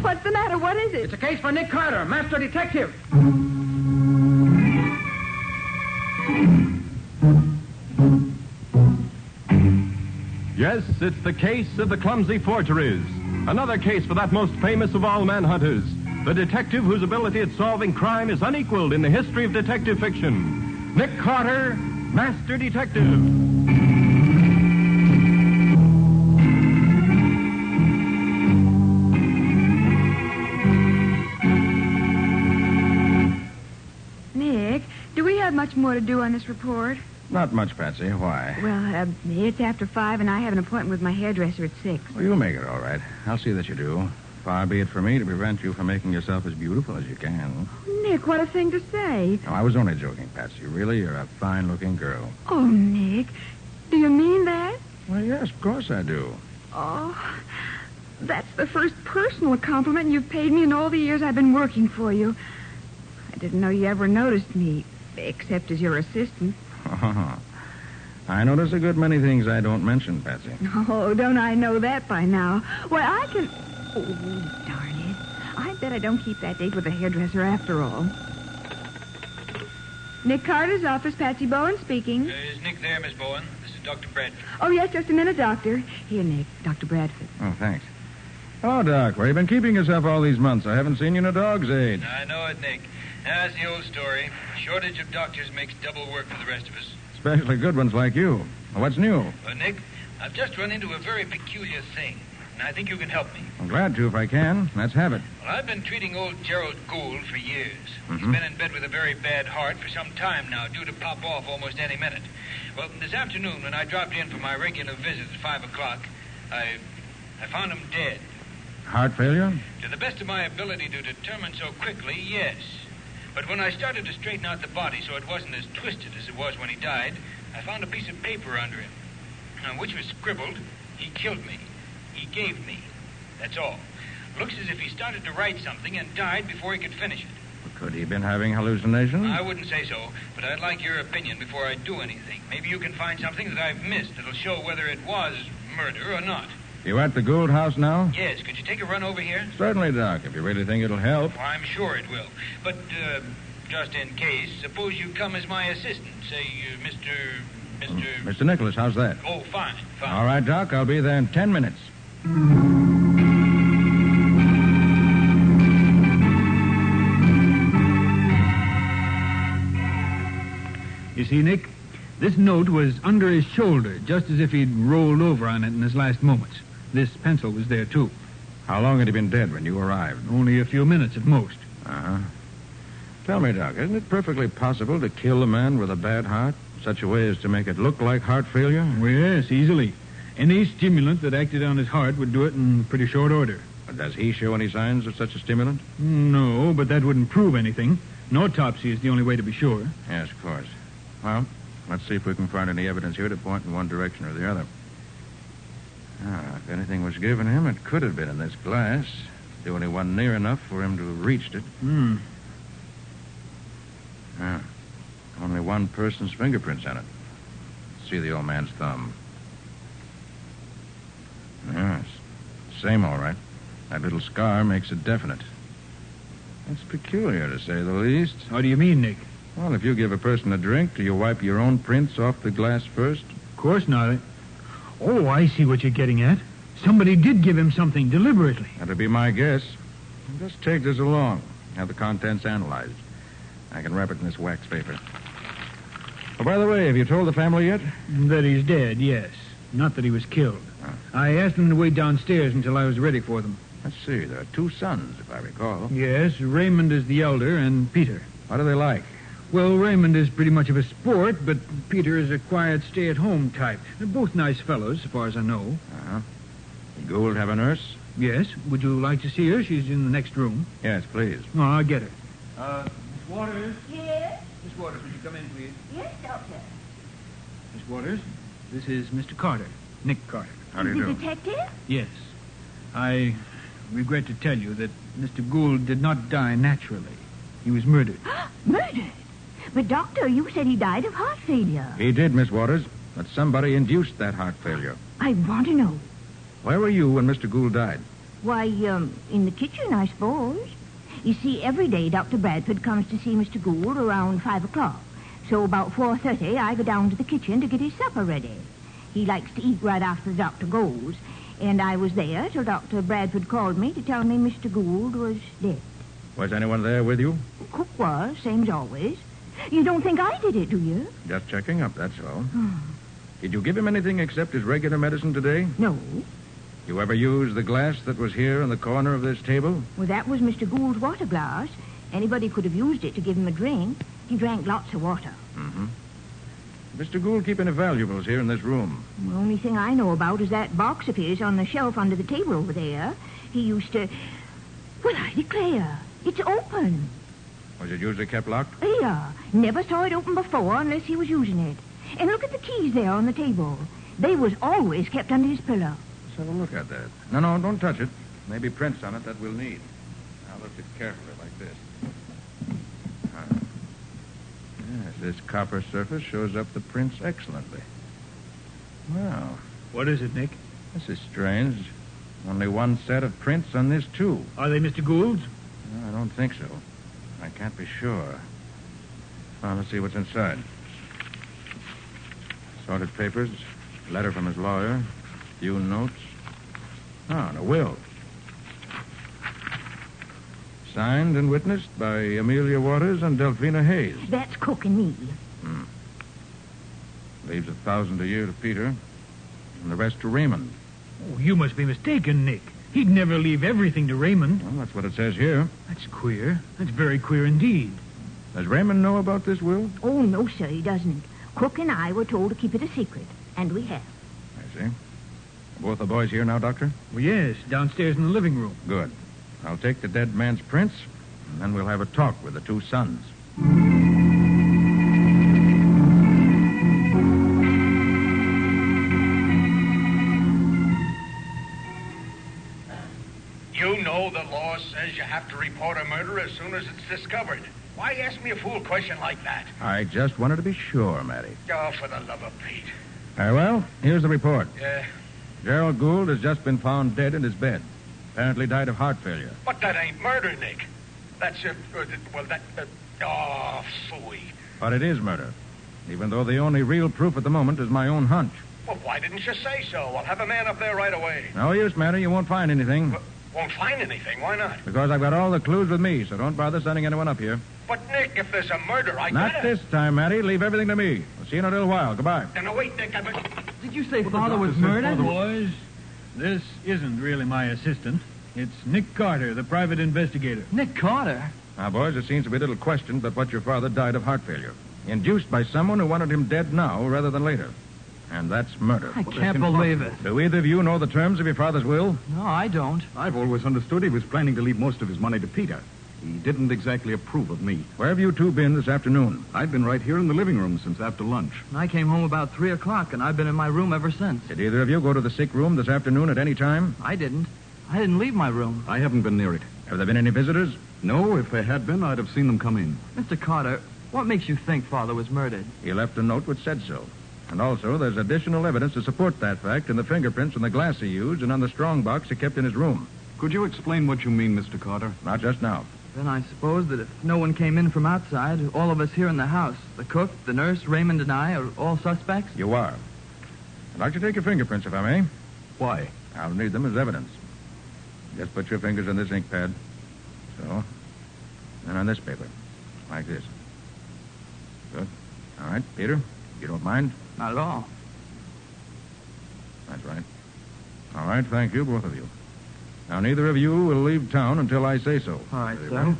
What's the matter? What is it? It's a case for Nick Carter, master detective. Yes, it's the case of the Clumsy Forgeries. Another case for that most famous of all manhunters, the detective whose ability at solving crime is unequaled in the history of detective fiction. Nick Carter, master detective. Nick, do we have much more to do on this report? Not much, Patsy. Why? Well, it's after 5, and I have an appointment with my hairdresser at 6. Well, you'll make it all right. I'll see that you do. Far be it from me to prevent you from making yourself as beautiful as you can. Nick, what a thing to say. No, I was only joking, Patsy. Really, you're a fine-looking girl. Oh, Nick, do you mean that? Well, yes, of course I do. Oh, that's the first personal compliment you've paid me in all the years I've been working for you. I didn't know you ever noticed me, except as your assistant. I notice a good many things I don't mention, Patsy. Oh, don't I know that by now? Why, I can... Oh, darn it. I bet I don't keep that date with the hairdresser after all. Nick Carter's office, Patsy Bowen speaking. Is Nick there, Miss Bowen? This is Dr. Bradford. Oh, yes, just a minute, Doctor. Here, Nick, Dr. Bradford. Oh, thanks. Hello, Doc. Where you been keeping yourself all these months? I haven't seen you in a dog's age. I know it, Nick. That's the old story. Shortage of doctors makes double work for the rest of us. Especially good ones like you. Well, what's new? Well, Nick, I've just run into a very peculiar thing, and I think you can help me. I'm glad to if I can. Let's have it. Well, I've been treating old Gerald Gould for years. Mm-hmm. He's been in bed with a very bad heart for some time now, due to pop off almost any minute. Well, this afternoon, when I dropped in for my regular visit at 5 o'clock, I found him dead. Heart failure? To the best of my ability to determine so quickly, yes. But when I started to straighten out the body so it wasn't as twisted as it was when he died, I found a piece of paper under him, on which was scribbled, "He killed me. He gave me." That's all. Looks as if he started to write something and died before he could finish it. Could he have been having hallucinations? I wouldn't say so, but I'd like your opinion before I do anything. Maybe you can find something that I've missed that'll show whether it was murder or not. You at the Gould house now? Yes, could you take a run over here? Certainly, Doc, if you really think it'll help. Well, I'm sure it will. But, just in case, suppose you come as my assistant. Say, Mr. Nicholas, how's that? Oh, fine. All right, Doc, I'll be there in 10 minutes. You see, Nick, this note was under his shoulder, just as if he'd rolled over on it in his last moments. This pencil was there, too. How long had he been dead when you arrived? Only a few minutes at most. Uh-huh. Tell me, Doc, isn't it perfectly possible to kill a man with a bad heart in such a way as to make it look like heart failure? Well, yes, easily. Any stimulant that acted on his heart would do it in pretty short order. But does he show any signs of such a stimulant? No, but that wouldn't prove anything. An autopsy is the only way to be sure. Yes, of course. Well, let's see if we can find any evidence here to point in one direction or the other. If anything was given him, it could have been in this glass. The only one near enough for him to have reached it. Only one person's fingerprints on it. See the old man's thumb. Yes. Same, all right. That little scar makes it definite. It's peculiar, to say the least. How do you mean, Nick? Well, if you give a person a drink, do you wipe your own prints off the glass first? Of course not. Oh, I see what you're getting at. Somebody did give him something deliberately. That'd be my guess. Just take this along. Have the contents analyzed. I can wrap it in this wax paper. Oh, by the way, have you told the family yet? That he's dead, yes. Not that he was killed. I asked them to wait downstairs until I was ready for them. Let's see. There are 2 sons, if I recall. Yes, Raymond is the elder and Peter. What are they like? Well, Raymond is pretty much of a sport, but Peter is a quiet, stay-at-home type. They're both nice fellows, as far as I know. Uh-huh. Did Gould have a nurse? Yes. Would you like to see her? She's in the next room. Yes, please. Oh, I'll get her. Miss Waters? Yes? Miss Waters, would you come in, please? Yes, Doctor. Miss Waters, this is Mr. Carter, Nick Carter. How do you do? Detective? Yes. I regret to tell you that Mr. Gould did not die naturally. He was murdered. Murdered? But, Doctor, you said he died of heart failure. He did, Miss Waters. But somebody induced that heart failure. I want to know. Where were you when Mr. Gould died? Why, in the kitchen, I suppose. You see, every day Dr. Bradford comes to see Mr. Gould around 5 o'clock. So about 4:30, I go down to the kitchen to get his supper ready. He likes to eat right after the doctor goes. And I was there till Dr. Bradford called me to tell me Mr. Gould was dead. Was anyone there with you? Cook was, same as always. You don't think I did it, do you? Just checking up, that's all. Did you give him anything except his regular medicine today? No. You ever use the glass that was here in the corner of this table? Well, that was Mr. Gould's water glass. Anybody could have used it to give him a drink. He drank lots of water. Mm-hmm. Mr. Gould keep any valuables here in this room? The only thing I know about is that box of his on the shelf under the table over there. He used to... Well, I declare, it's open. Was it usually kept locked? Yeah. Never saw it open before unless he was using it. And look at the keys there on the table. They was always kept under his pillow. Let's have a look at that. No, don't touch it. Maybe prints on it that we'll need. Now lift it carefully like this. Yes, this copper surface shows up the prints excellently. Well, What is it, Nick? this is strange. Only one set of prints on this, too. Are they Mr. Gould's? No, I don't think so. I can't be sure. Well, let's see what's inside. Sorted papers, letter from his lawyer, few notes. Oh, and a will. Signed and witnessed by Amelia Waters and Delphina Hayes. That's Cook and me. Leaves $1,000 a year to Peter, and the rest to Raymond. Oh, you must be mistaken, Nick. He'd never leave everything to Raymond. Well, that's what it says here. That's queer. That's very queer indeed. Does Raymond know about this will? Oh, no, sir, he doesn't. Cook and I were told to keep it a secret, and we have. I see. Are both the boys here now, Doctor? Well, yes, downstairs in the living room. Good. I'll take the dead man's prints, and then we'll have a talk with the two sons. You know the law says you have to report a murder as soon as it's discovered. Why ask me a fool question like that? I just wanted to be sure, Matty. Oh, for the love of Pete. Very well. Here's the report. Yeah, Gerald Gould has just been found dead in his bed. Apparently died of heart failure. but that ain't murder, Nick. That's oh, phooey. But it is murder. Even though the only real proof at the moment is my own hunch. Well, why didn't you say so? I'll have a man up there right away. No use, Matty. You won't find anything. Won't find anything. Why not? Because I've got all the clues with me, so don't bother sending anyone up here. But, Nick, if there's a murder, I Not gotta... this time, Matty. Leave everything to me. We'll see you in a little while. Goodbye. No, wait, Nick, Did you say Father was murdered? Boys, this isn't really my assistant. It's Nick Carter, the private investigator. Nick Carter? Now, boys, there seems to be little question but what your father died of heart failure. Induced by someone who wanted him dead now rather than later. And that's murder. I can't believe it. Do either of you know the terms of your father's will? No, I don't. I've always understood he was planning to leave most of his money to Peter. He didn't exactly approve of me. Where have you two been this afternoon? I've been right here in the living room since after lunch. I came home about 3 o'clock, and I've been in my room ever since. Did either of you go to the sick room this afternoon at any time? I didn't. I didn't leave my room. I haven't been near it. Have there been any visitors? No, if there had been, I'd have seen them come in. Mr. Carter, what makes you think Father was murdered? He left a note which said so. And also, there's additional evidence to support that fact in the fingerprints on the glass he used and on the strong box he kept in his room. Could you explain what you mean, Mr. Carter? Not just now. Then I suppose that if no one came in from outside, all of us here in the house, the cook, the nurse, Raymond, and I, are all suspects? You are. I'd like to take your fingerprints, if I may. Why? I'll need them as evidence. Just put your fingers on this ink pad. So. And on this paper. Like this. Good. All right, Peter, you don't mind? Not at all. That's right. All right, thank you, both of you. Now, neither of you will leave town until I say so. All right, Very sir. well.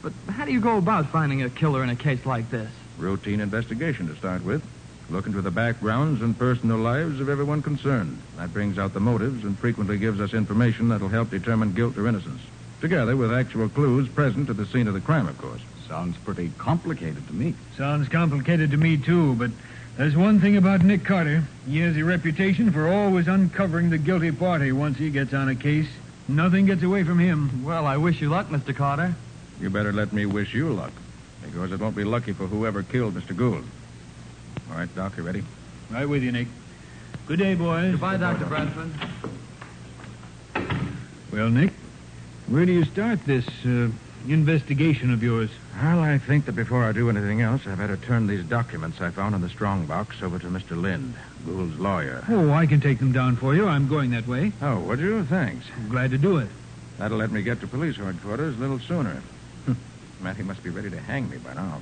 But how do you go about finding a killer in a case like this? Routine investigation to start with. Look into the backgrounds and personal lives of everyone concerned. That brings out the motives and frequently gives us information that'll help determine guilt or innocence. Together with actual clues present at the scene of the crime, of course. Sounds pretty complicated to me. Sounds complicated to me, too, but there's one thing about Nick Carter. He has a reputation for always uncovering the guilty party once he gets on a case. Nothing gets away from him. Well, I wish you luck, Mr. Carter. You better let me wish you luck, because it won't be lucky for whoever killed Mr. Gould. All right, Doc, you ready? Right with you, Nick. Good day, boys. Goodbye, Dr. Bradford. Well, Nick, where do you start this investigation of yours? Well, I think that before I do anything else, I'd better turn these documents I found in the strong box over to Mr. Lind, Gould's lawyer. Oh, I can take them down for you. I'm going that way. Oh, would you? Thanks. I'm glad to do it. That'll let me get to police headquarters a little sooner. Matty must be ready to hang me by now.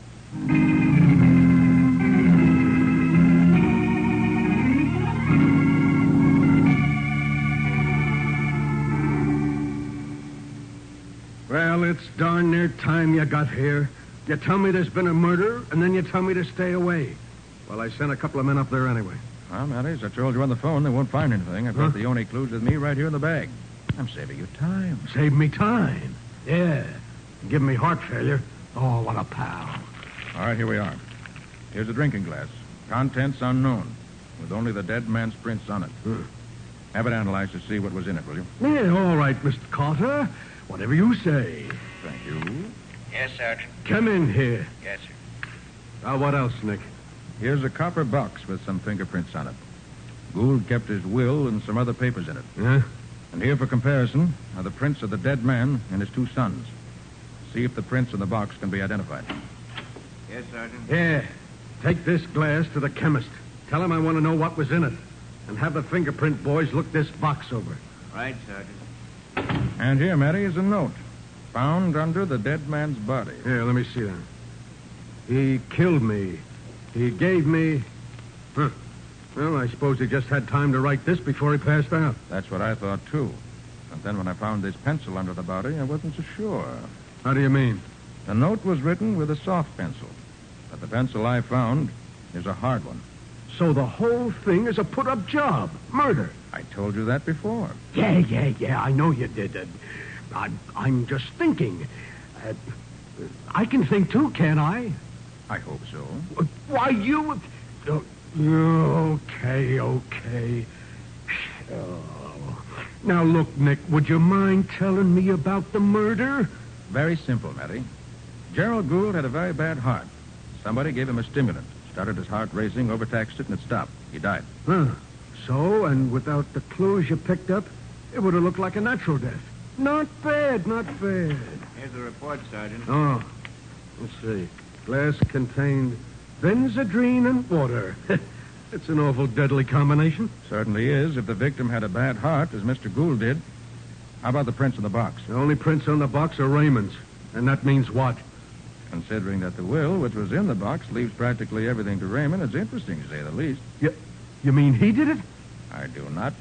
Well, it's darn near time you got here. You tell me there's been a murder, and then you tell me to stay away. Well, I sent a couple of men up there anyway. Well, Matty, as I told you on the phone, they won't find anything. I've got the only clues with me right here in the bag. I'm saving you time. Save me time. Yeah. Give me heart failure. Oh, what a pal. All right, here we are. Here's a drinking glass. Contents unknown, with only the dead man's prints on it. Have it analyzed to see what was in it, will you? Yeah, all right, Mr. Carter. Whatever you say. Thank you. Yes, Sergeant. Come in here. Yes, sir. Now, what else, Nick? Here's a copper box with some fingerprints on it. Gould kept his will and some other papers in it. Yeah? And here for comparison are the prints of the dead man and his two sons. See if the prints in the box can be identified. Yes, Sergeant. Yeah. Take this glass to the chemist. Tell him I want to know what was in it. And have the fingerprint boys look this box over. Right, Sergeant. And here, Matty, is a note. Found under the dead man's body. Here, let me see that. He killed me. He gave me... Huh. Well, I suppose he just had time to write this before he passed out. That's what I thought, too. And then when I found this pencil under the body, I wasn't so sure. How do you mean? The note was written with a soft pencil. But the pencil I found is a hard one. So the whole thing is a put-up job. Murder. I told you that before. Yeah, I know you did. I'm just thinking. I can think, too, can't I? I hope so. Why, you... Okay. Oh. Now, look, Nick, would you mind telling me about the murder? Very simple, Matty. Gerald Gould had a very bad heart. Somebody gave him a stimulant. Started his heart racing, overtaxed it, and it stopped. He died. Huh. So, and without the clues you picked up, it would have looked like a natural death. Not bad. Here's the report, Sergeant. Oh, let's see. Glass contained benzodrine and water. It's an awful deadly combination. Certainly is, if the victim had a bad heart, as Mr. Gould did. How about the prints in the box? The only prints on the box are Raymond's. And that means what? Considering that the will, which was in the box, leaves practically everything to Raymond, it's interesting, to say the least. You mean he did it? I do not.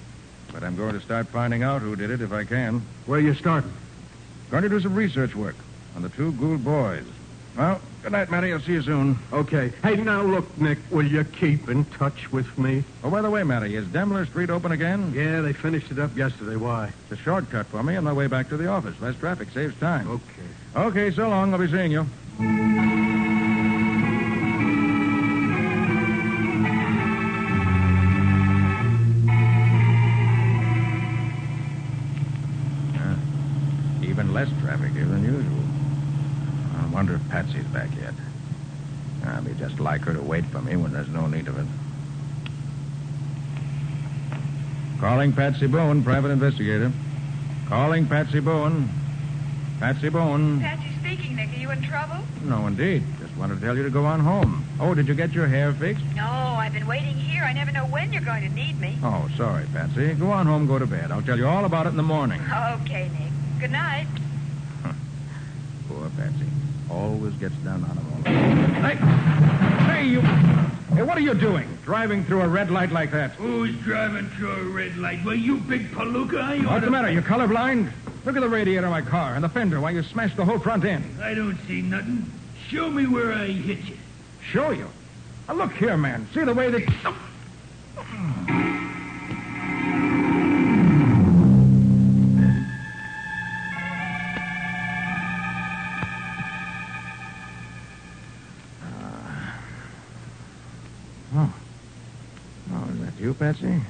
But I'm going to start finding out who did it if I can. Where you starting? Going to do some research work on the two Gould boys. Well, good night, Matty. I'll see you soon. Okay. Hey, now look, Nick, will you keep in touch with me? Oh, by the way, Matty, is Demler Street open again? Yeah, they finished it up yesterday. Why? It's a shortcut for me on my way back to the office. Less traffic saves time. Okay. Okay, so long. I'll be seeing you. Even less traffic here than usual. I wonder if Patsy's back yet. I'll be just like her to wait for me when there's no need of it. Calling Patsy Bowen, private investigator. Calling Patsy Bowen. Patsy Bowen. Patsy speaking, Nick. Are you in trouble? No, indeed. Just wanted to tell you to go on home. Oh, did you get your hair fixed? No, I've been waiting here. I never know when you're going to need me. Oh, sorry, Patsy. Go on home, go to bed. I'll tell you all about it in the morning. Okay, Nick. Good night. Poor Patsy. Always gets down on him all. Hey, you... Hey, what are you doing? Driving through a red light like that? Who's driving through a red light? Well, you big palooka. What's the matter? You colorblind? Look at the radiator of my car and the fender while you smashed the whole front end. I don't see nothing. Show me where I hit you. Show you? Now, look here, man. See the way that... Oh, is that you, Patsy?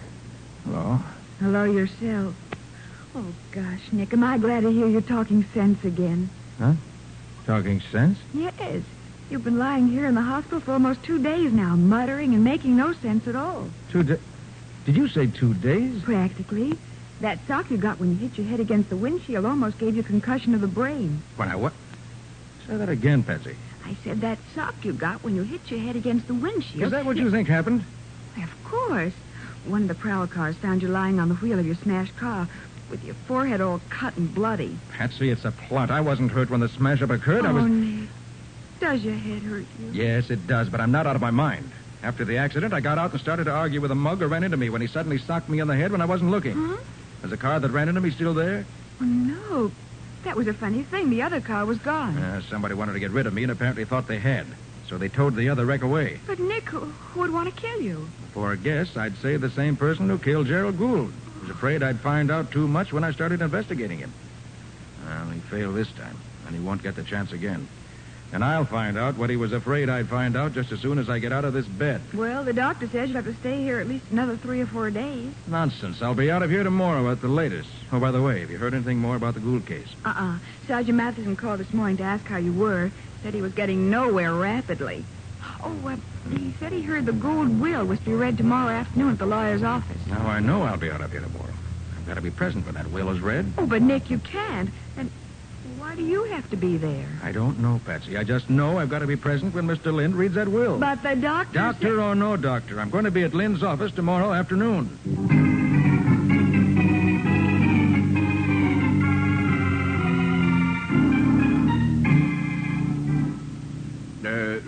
Hello? Hello yourself. Oh, gosh, Nick, am I glad to hear you're talking sense again. Huh? Talking sense? Yes. You've been lying here in the hospital for almost 2 days now, muttering and making no sense at all. 2 days? Did you say 2 days? Practically. That sock you got when you hit your head against the windshield almost gave you concussion of the brain. What? Say that again, Patsy. I said that sock you got when you hit your head against the windshield. Is that what you think happened? Of course. One of the prowl cars found you lying on the wheel of your smashed car with your forehead all cut and bloody. Patsy, it's a plot. I wasn't hurt when the smash-up occurred. Oh, Nick. Does your head hurt you? Yes, it does, but I'm not out of my mind. After the accident, I got out and started to argue with a mug who ran into me when he suddenly socked me on the head when I wasn't looking. Huh? Is the car that ran into me still there? Oh, no. That was a funny thing. The other car was gone. Somebody wanted to get rid of me and apparently thought they had. So they towed the other wreck away. But, Nick, who would want to kill you? For a guess, I'd say the same person who killed Gerald Gould. I was afraid I'd find out too much when I started investigating him. Well, he failed this time, and he won't get the chance again. And I'll find out what he was afraid I'd find out just as soon as I get out of this bed. Well, the doctor says you'll have to stay here at least another 3 or 4 days. Nonsense. I'll be out of here tomorrow at the latest. Oh, by the way, have you heard anything more about the Gould case? Sergeant Matheson called this morning to ask how you were. Said he was getting nowhere rapidly. He said he heard the Gould will was to be read tomorrow afternoon at the lawyer's office. Now, I know I'll be out of here tomorrow. I've got to be present when that will is read. Oh, but, Nick, you can't. And why do you have to be there? I don't know, Patsy. I just know I've got to be present when Mr. Lind reads that will. But the doctor... Doctor or no doctor, I'm going to be at Lind's office tomorrow afternoon.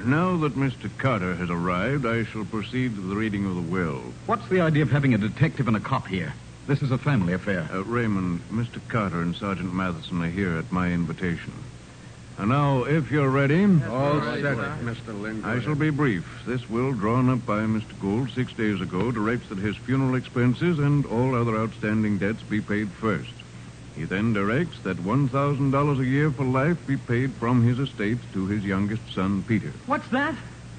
Now that Mr. Carter has arrived, I shall proceed to the reading of the will. What's the idea of having a detective and a cop here? This is a family affair. Raymond, Mr. Carter and Sergeant Matheson are here at my invitation. And now, if you're ready... All set, Mr. Lind. I shall be brief. This will, drawn up by Mr. Gould 6 days ago, directs that his funeral expenses and all other outstanding debts be paid first. He then directs that $1,000 a year for life be paid from his estate to his youngest son, Peter. What's that?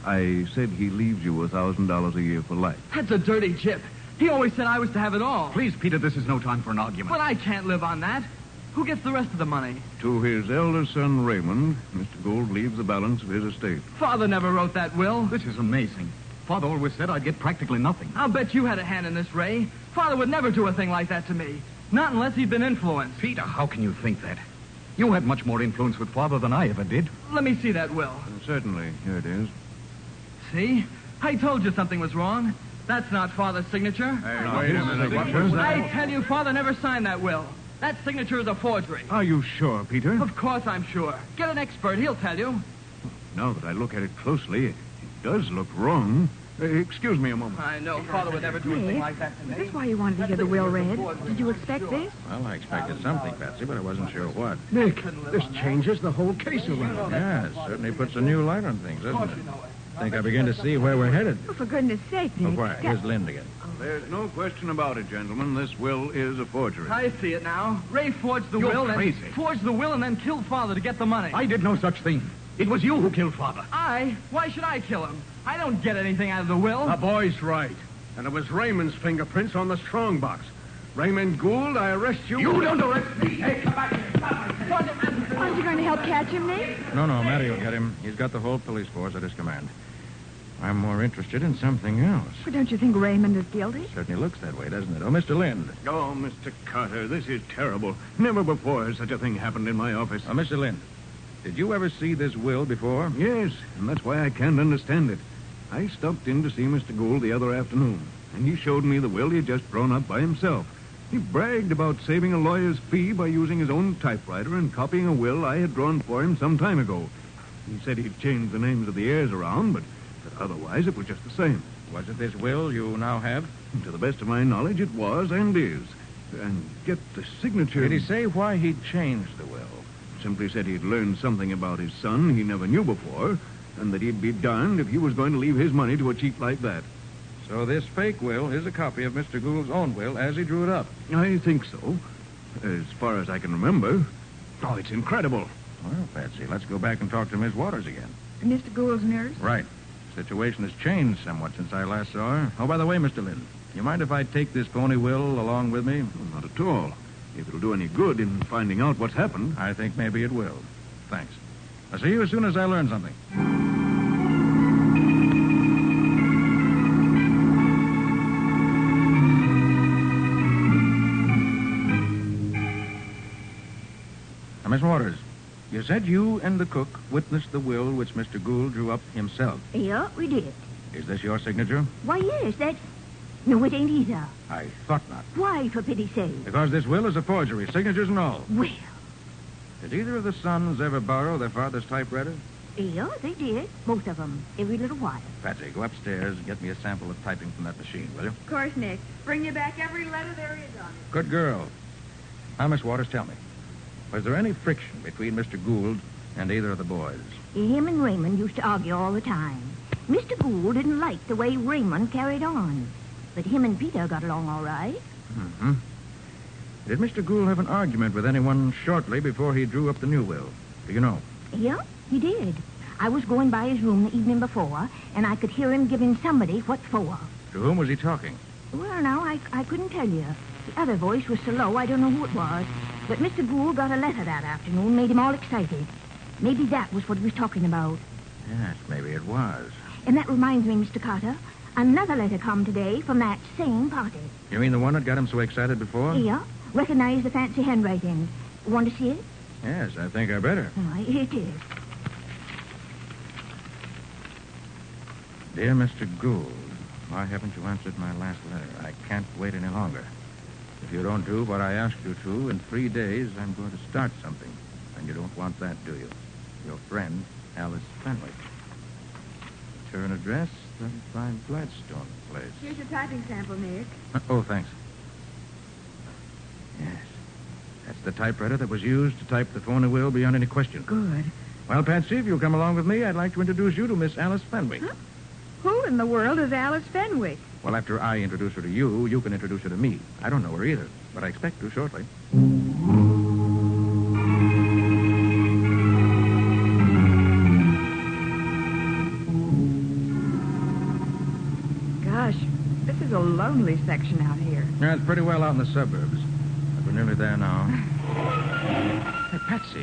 I said he leaves you $1,000 a year for life. That's a dirty chip. He always said I was to have it all. Please, Peter, this is no time for an argument. But I can't live on that. Who gets the rest of the money? To his elder son, Raymond, Mr. Gould leaves the balance of his estate. Father never wrote that will. This is amazing. Father always said I'd get practically nothing. I'll bet you had a hand in this, Ray. Father would never do a thing like that to me. Not unless he'd been influenced. Peter, how can you think that? You had much more influence with Father than I ever did. Let me see that will. Certainly. Here it is. See? I told you something was wrong. That's not Father's signature. Wait a minute. What was that? I tell you, Father never signed that will. That signature is a forgery. Are you sure, Peter? Of course I'm sure. Get an expert. He'll tell you. Now that I look at it closely, it does look wrong. Excuse me a moment. I know. Father would never do a thing like that to me. Is this why you wanted to hear the will read? Did you expect this? Well, I expected something, Patsy, but I wasn't sure what. Nick, this changes the whole case around. Yeah, it certainly puts a new light on things, doesn't it? I think I begin to see where we're headed. Oh, for goodness sake, Nick. Oh, why? Here's Lind again. There's no question about it, gentlemen. This will is a forgery. I see it now. Ray forged the You're will crazy. and forged the will and then killed Father to get the money. I did no such thing. It was you who killed Father. Why should I kill him? I don't get anything out of the will. The boy's right. And it was Raymond's fingerprints on the strong box. Raymond Gould, I arrest you. You don't arrest me. Hey, come back here. Aren't you going to help catch him, Nick? No, Matty will get him. He's got the whole police force at his command. I'm more interested in something else. But don't you think Raymond is guilty? Certainly looks that way, doesn't it? Oh, Mr. Lind. Oh, Mr. Carter, this is terrible. Never before has such a thing happened in my office. Oh, Mr. Lind, did you ever see this will before? Yes, and that's why I can't understand it. I stopped in to see Mr. Gould the other afternoon, and he showed me the will he had just drawn up by himself. He bragged about saving a lawyer's fee by using his own typewriter and copying a will I had drawn for him some time ago. He said he'd changed the names of the heirs around, but otherwise it was just the same. Was it this will you now have? To the best of my knowledge, it was and is. And get the signature... Did he say why he'd changed the will? Simply said he'd learned something about his son he never knew before, and that he'd be darned if he was going to leave his money to a cheat like that. So this fake will is a copy of Mr. Gould's own will as he drew it up? I think so. As far as I can remember. Oh, it's incredible. Well, Patsy, let's go back and talk to Miss Waters again. Mr. Gould's nurse? Right. The situation has changed somewhat since I last saw her. Oh, by the way, Mr. Lind, you mind if I take this phony will along with me? Oh, not at all. If it'll do any good in finding out what's happened. I think maybe it will. Thanks. I'll see you as soon as I learn something. Now, Miss Waters, you said you and the cook witnessed the will which Mr. Gould drew up himself. Yeah, we did. Is this your signature? Why, yes, that's... No, it ain't either. I thought not. Why, for pity's sake? Because this will is a forgery, signatures and all. Well, Did either of the sons ever borrow their father's typewriter? yeah, they did. Both of them. Every little while. Patsy, go upstairs and get me a sample of typing from that machine, will you? Of course, Nick. Bring you back every letter there is on it. Good girl. Now, Miss Waters, tell me. Was there any friction between Mr. Gould and either of the boys? Him and Raymond used to argue all the time. Mr. Gould didn't like the way Raymond carried on. But him and Peter got along all right. Mm-hmm. Did Mr. Gould have an argument with anyone shortly before he drew up the new will? Do you know? Yeah, he did. I was going by his room the evening before, and I could hear him giving somebody what for. To whom was he talking? Well, now, I couldn't tell you. The other voice was so low, I don't know who it was. But Mr. Gould got a letter that afternoon, made him all excited. Maybe that was what he was talking about. Yes, maybe it was. And that reminds me, Mr. Carter, another letter come today from that same party. You mean the one that got him so excited before? Yeah, recognize the fancy handwriting. Want to see it? Yes, I think I better. All right, here it is. Dear Mr. Gould, why haven't you answered my last letter? I can't wait any longer. If you don't do what I asked you to, in 3 days, I'm going to start something. And you don't want that, do you? Your friend, Alice Fenwick. Return address, 35 Gladstone Place. Here's your typing sample, Nick. Oh, thanks. Yes. That's the typewriter that was used to type the phony will beyond any question. Good. Well, Patsy, if you'll come along with me, I'd like to introduce you to Miss Alice Fenwick. Huh? Who in the world is Alice Fenwick? Well, after I introduce her to you, you can introduce her to me. I don't know her either, but I expect to shortly. Gosh, this is a lonely section out here. Yeah, it's pretty well out in the suburbs. But we're nearly there now. Hey, Patsy.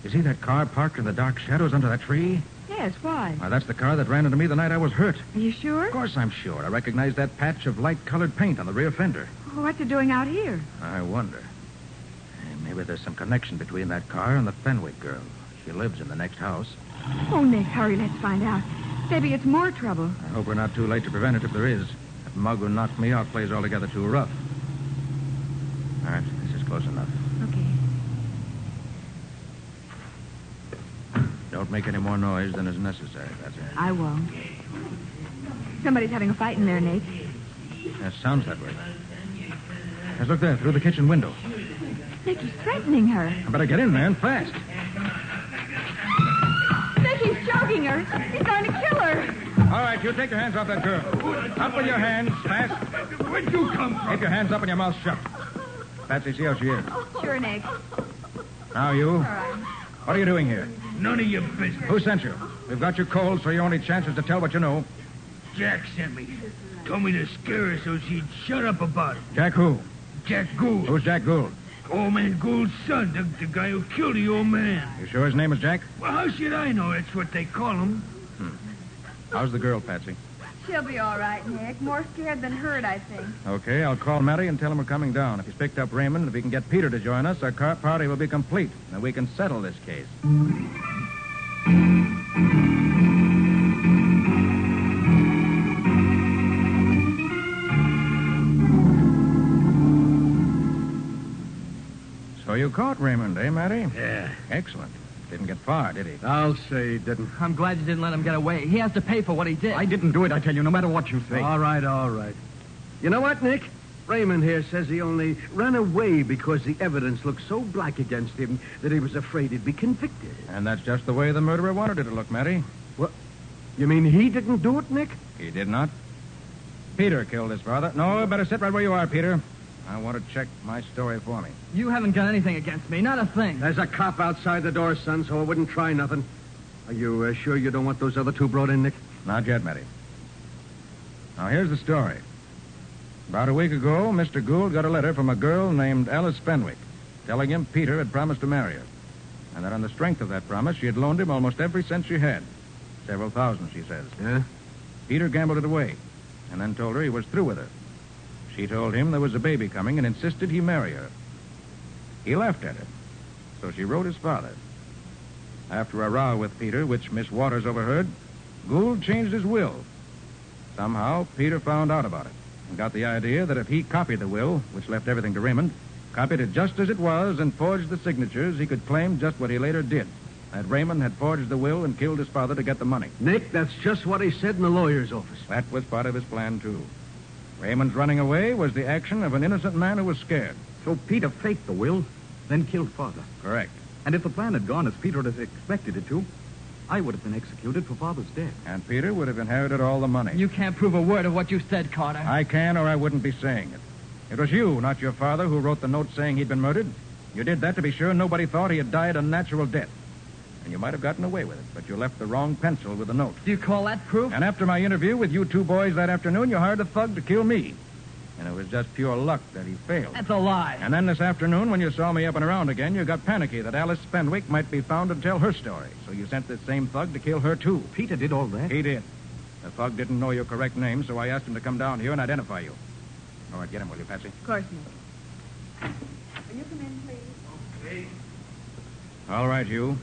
You see that car parked in the dark shadows under that tree? Yes, why? Why, that's the car that ran into me the night I was hurt. Are you sure? Of course I'm sure. I recognize that patch of light-colored paint on the rear fender. Oh, what's it doing out here? I wonder. Maybe there's some connection between that car and the Fenwick girl. She lives in the next house. Oh, Nick, hurry, let's find out. Maybe it's more trouble. I hope we're not too late to prevent it if there is. That mug who knocked me out plays altogether too rough. All right, this is close enough. Okay. Don't make any more noise than is necessary, that's it. I won't. Somebody's having a fight in there, Nick. That sounds that way. Let's look there, through the kitchen window. Nick, he's threatening her. I better get in there and fast. Nick, he's choking her. He's going to kill her. All right, you take your hands off that girl. Up with your hands, fast. Where'd you come from? Keep your hands up and your mouth shut. Patsy, see how she is. Sure, Nick. Now, you. All right. What are you doing here? None of your business. Who sent you? We've got you cold, so your only chance is to tell what you know. Jack sent me. Told me to scare her so she'd shut up about it. Jack who? Jack Gould. Who's Jack Gould? Old man Gould's son, the guy who killed the old man. You sure his name is Jack? Well, how should I know? That's what they call him. How's the girl, Patsy? She'll be all right, Nick. More scared than hurt, I think. Okay, I'll call Matty and tell him we're coming down. If he's picked up Raymond, if he can get Peter to join us, our car party will be complete, and we can settle this case. So you caught Raymond, eh, Matty? Yeah. Excellent. Didn't get far, did he? I'll say he didn't. I'm glad you didn't let him get away. He has to pay for what he did. I didn't do it, I tell you, no matter what you say. All right, all right. You know what, Nick? Raymond here says he only ran away because the evidence looked so black against him that he was afraid he'd be convicted. And that's just the way the murderer wanted it to look, Matty. What? You mean he didn't do it, Nick? He did not. Peter killed his father. No, better sit right where you are, Peter. I want to check my story for me. You haven't got anything against me, not a thing. There's a cop outside the door, son, so I wouldn't try nothing. Are you sure you don't want those other two brought in, Nick? Not yet, Matty. Now, here's the story. About a week ago, Mr. Gould got a letter from a girl named Alice Fenwick telling him Peter had promised to marry her, and that on the strength of that promise, she had loaned him almost every cent she had. Several thousand, she says. Yeah? Peter gambled it away, and then told her he was through with her. She told him there was a baby coming and insisted he marry her. He laughed at her, so she wrote his father. After a row with Peter, which Miss Waters overheard, Gould changed his will. Somehow, Peter found out about it and got the idea that if he copied the will, which left everything to Raymond, copied it just as it was and forged the signatures, he could claim just what he later did, that Raymond had forged the will and killed his father to get the money. Nick, that's just what he said in the lawyer's office. That was part of his plan, too. Raymond's running away was the action of an innocent man who was scared. So Peter faked the will, then killed Father. Correct. And if the plan had gone as Peter had expected it to, I would have been executed for Father's death. And Peter would have inherited all the money. You can't prove a word of what you said, Carter. I can, or I wouldn't be saying it. It was you, not your father, who wrote the note saying he'd been murdered. You did that to be sure nobody thought he had died a natural death. And you might have gotten away with it, but you left the wrong pencil with the note. Do you call that proof? And after my interview with you two boys that afternoon, you hired a thug to kill me. And it was just pure luck that he failed. That's a lie. And then this afternoon, when you saw me up and around again, you got panicky that Alice Fenwick might be found to tell her story. So you sent this same thug to kill her, too. Peter did all that? He did. The thug didn't know your correct name, so I asked him to come down here and identify you. All right, get him, will you, Patsy? Of course, Nick. Will you come in, please? Okay. All right, you.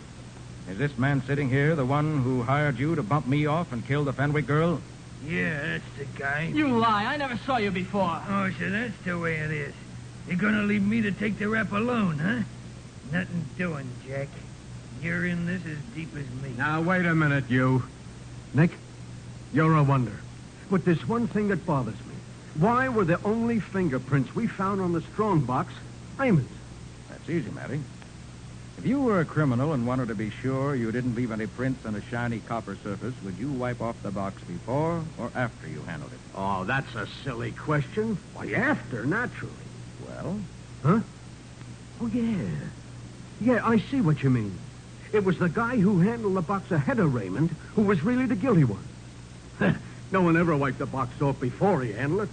Is this man sitting here the one who hired you to bump me off and kill the Fenwick girl? Yeah, that's the guy. You lie. I never saw you before. Oh, so that's the way it is. You're gonna leave me to take the rap alone, huh? Nothing doing, Jack. You're in this as deep as me. Now, wait a minute, you. Nick, you're a wonder. But there's one thing that bothers me. Why were the only fingerprints we found on the strong box Raymond's? That's easy, Matty. If you were a criminal and wanted to be sure you didn't leave any prints on a shiny copper surface, would you wipe off the box before or after you handled it? Oh, that's a silly question. Why, after, naturally. Well? Huh? Oh, yeah. Yeah, I see what you mean. It was the guy who handled the box ahead of Raymond who was really the guilty one. No one ever wiped the box off before he handled it.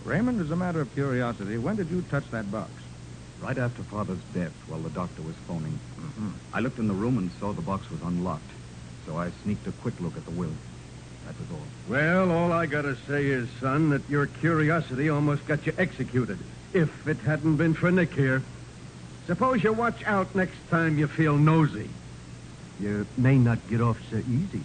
Raymond, as a matter of curiosity, when did you touch that box? Right after Father's death, while the doctor was phoning. Mm-hmm. I looked in the room and saw the box was unlocked. So I sneaked a quick look at the will. That was all. Well, all I gotta say is, son, that your curiosity almost got you executed. If it hadn't been for Nick here. Suppose you watch out next time you feel nosy. You may not get off so easy.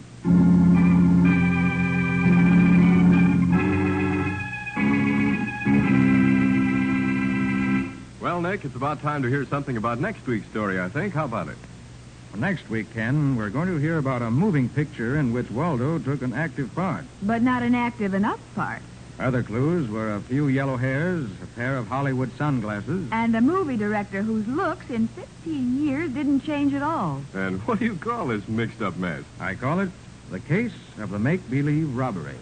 Well, Nick, it's about time to hear something about next week's story, I think. How about it? Next week, Ken, we're going to hear about a moving picture in which Waldo took an active part. But not an active enough part. Other clues were a few yellow hairs, a pair of Hollywood sunglasses. And a movie director whose looks in 15 years didn't change at all. And what do you call this mixed-up mess? I call it the case of the make-believe robbery.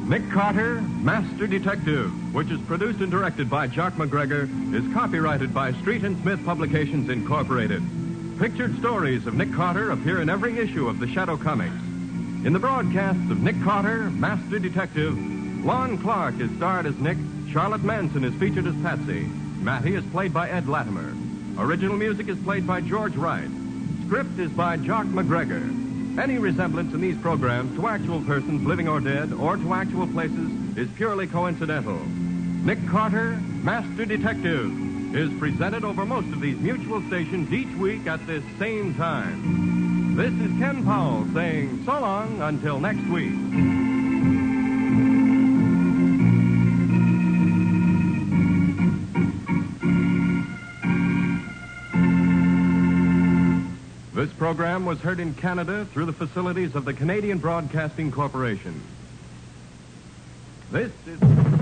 Nick Carter, Master Detective, which is produced and directed by Jock McGregor, is copyrighted by Street and Smith Publications, Incorporated. Pictured stories of Nick Carter appear in every issue of the Shadow Comics. In the broadcasts of Nick Carter, Master Detective, Lon Clark is starred as Nick, Charlotte Manson is featured as Patsy, Matty is played by Ed Latimer. Original music is played by George Wright. Script is by Jock McGregor. Any resemblance in these programs to actual persons, living or dead, or to actual places is purely coincidental. Nick Carter, Master Detective, is presented over most of these mutual stations each week at this same time. This is Ken Powell saying so long until next week. This program was heard in Canada through the facilities of the Canadian Broadcasting Corporation. This is...